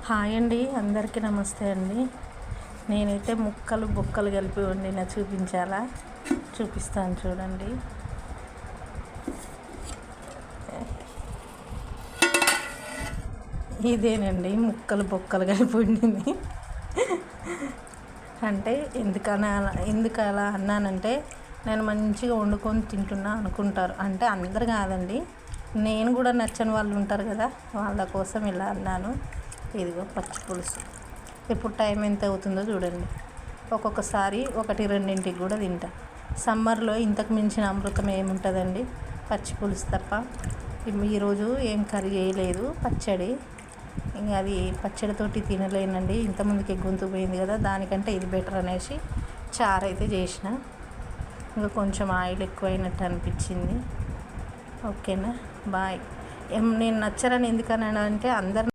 Hi అండి, అందరికీ నమస్తే అండి. నేనైతే ముక్కలు బొక్కలు కలిపి వండిన చూపిస్తాను చూడండి. ఇదేనండి ముక్కలు బొక్కలు కలిపి వండింది. అంటే ఎందుకు అలా అన్నానంటే, నేను మంచిగా వండుకొని తింటున్నా అనుకుంటారు. అంటే అందరు కాదండి, నేను కూడా నచ్చని వాళ్ళు ఉంటారు కదా, వాళ్ళ కోసం ఇలా అన్నాను. ఇదిగో పచ్చి పులుసు. ఇప్పుడు టైం ఎంత అవుతుందో చూడండి. ఒక్కొక్కసారి 1-2ంటికి కూడా తింటా. సమ్మర్లో ఇంతకు మించిన అమృతం ఏముంటుందండి, పచ్చి పులుసు తప్ప. ఈరోజు ఏం కర్రీ చేయలేదు, పచ్చడి. ఇంకా అది పచ్చడితోటి తినలేనండి, ఇంతకుముందుకి గొంతు పోయింది కదా, దానికంటే ఇది బెటర్ అనేసి చారు అయితే చేసిన. ఇంకా కొంచెం ఆయిల్ ఎక్కువైనట్టు అనిపించింది. ఓకేనా, బాయ్. నేను నచ్చరని ఎందుకని అంటే అందరు